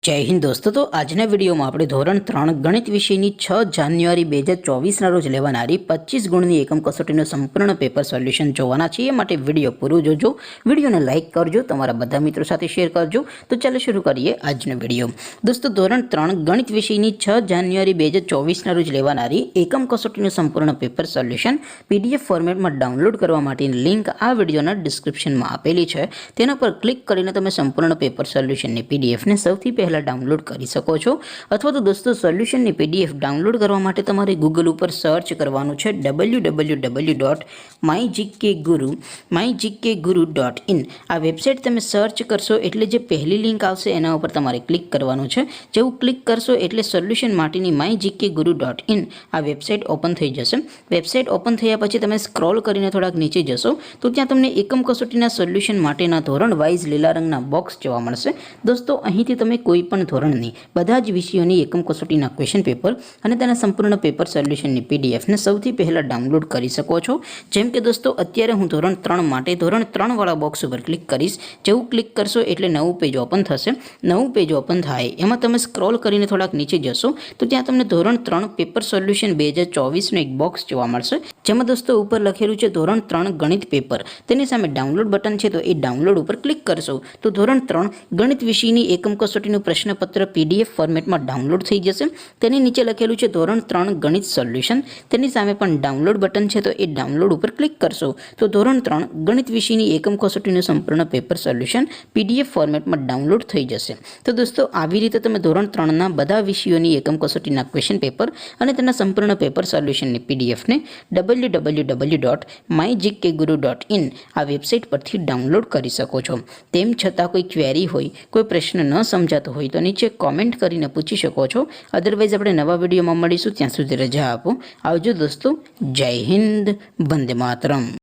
जय हिंद दोस्तों। तो आजना वीडियो में આપણે ધોરણ 3 ગણિત વિષયની 6 જાન્યુઆરી 2024 ના રોજ લેવાનારી 25 ગુણની એકમ કસોટીનું સંપૂર્ણ પેપર સોલ્યુશન જોવાના છે। એ માટે વિડિયો પૂરો જોજો, વિડિયોને લાઈક કરજો, તમારા બધા મિત્રો સાથે શેર કરજો। તો ચાલો શરૂ કરીએ આજનો વિડિયો। દોસ્તો ધોરણ 3 ગણિત વિષયની 6 જાન્યુઆરી 2024 ના રોજ લેવાનારી એકમ કસોટીનું સંપૂર્ણ પેપર સોલ્યુશન પીડીએફ ફોર્મેટમાં ડાઉનલોડ કરવા માટેની લિંક આ વિડિયોના ડિસ્ક્રિપ્શનમાં આપેલી છે। તેના પર ક્લિક કરીને તમે સંપૂર્ણ પેપર સોલ્યુશનની પીડીએફને સૌથી પહેલા डाउनलॉड કરી શકો છો। અથવા તો દોસ્તો સોલ્યુશનની પીડીએફ ડાઉનલોડ કરવા માટે તમારે ગૂગલ ઉપર સર્ચ કરવાનું છે www.mygkguru.in। આ વેબસાઇટ તમે સર્ચ કરશો એટલે જે પહેલી લિંક આવશે એના ઉપર તમારે ક્લિક કરવાનું છે। જેવું ક્લિક કરશો એટલે સોલ્યુશન માટેની mygkguru.in આ વેબસાઇટ ઓપન થઈ જશે। વેબસાઇટ ઓપન થયા પછી તમે સ્ક્રોલ કરીને થોડાક નીચે જશો તો ત્યાં તમને એકમ કસોટીના સોલ્યુશન માટેના ધોરણ વાઇઝ લીલા રંગના બોક્સ જોવા મળશે। દોસ્તો અહીંથી તમે કોઈ પણ ધોરણની બધા જ વિષયોની એકમ કસોટીના ક્વેશ્ચન પેપર અને તેના સંપૂર્ણ પેપર સોલ્યુશનની પીડીએફને સૌથી પહેલા ડાઉનલોડ કરી શકો છો। જેમ કે દોસ્તો અત્યારે હું ધોરણ 3 માટે ધોરણ 3 વાળા બોક્સ ઉપર ક્લિક કરીશ। જેવું ક્લિક કરશો એટલે નવું પેજ ઓપન થશે। નવું પેજ ઓપન થાય એમાં તમે સ્ક્રોલ કરીને થોડાક નીચે જશો તો ત્યાં તમને ધોરણ 3 પેપર સોલ્યુશન 2024નું એક બોક્સ જોવા મળશે। જેમાં દોસ્તો ઉપર લખેલું છે ધોરણ 3 ગણિત પેપર। તેની સામે ડાઉનલોડ બટન છે તો એ ડાઉનલોડ ઉપર ક્લિક કરશો તો ધોરણ 3 ગણિત વિષયની એકમ કસોટીનું પ્રશ્નપત્ર પીડીએફ ફોર્મેટમાં ડાઉનલોડ થઈ જશે। તેની નીચે લખેલું છે ધોરણ 3 ગણિત સોલ્યુશન। તેની સામે પણ ડાઉનલોડ બટન છે તો એ ડાઉનલોડ ઉપર ક્લિક કરશો તો ધોરણ 3 ગણિત વિષયની એકમ કસોટીનું સંપૂર્ણ પેપર સોલ્યુશન પીડીએફ ફોર્મેટમાં ડાઉનલોડ થઈ જશે। તો દોસ્તો આવી રીતે તમે ધોરણ 3ના બધા વિષયોની એકમ કસોટીના ક્વેશ્ચન પેપર અને તેના સંપૂર્ણ પેપર સોલ્યુશનની પીડીએફને www.mygkguru.in આ વેબસાઇટ પરથી ડાઉનલોડ કરી શકો છો। તેમ છતાં કોઈ ક્વેરી હોય, કોઈ પ્રશ્ન ન સમજાતો હોય તો નીચે કોમેન્ટ કરીને પૂછી શકો છો। અધરવાઇઝ આપણે નવા વિડીયોમાં મળીશું, ત્યાં સુધી રજા આપો। આવજો દોસ્તો। જય હિન્દ, વંદે માતરમ।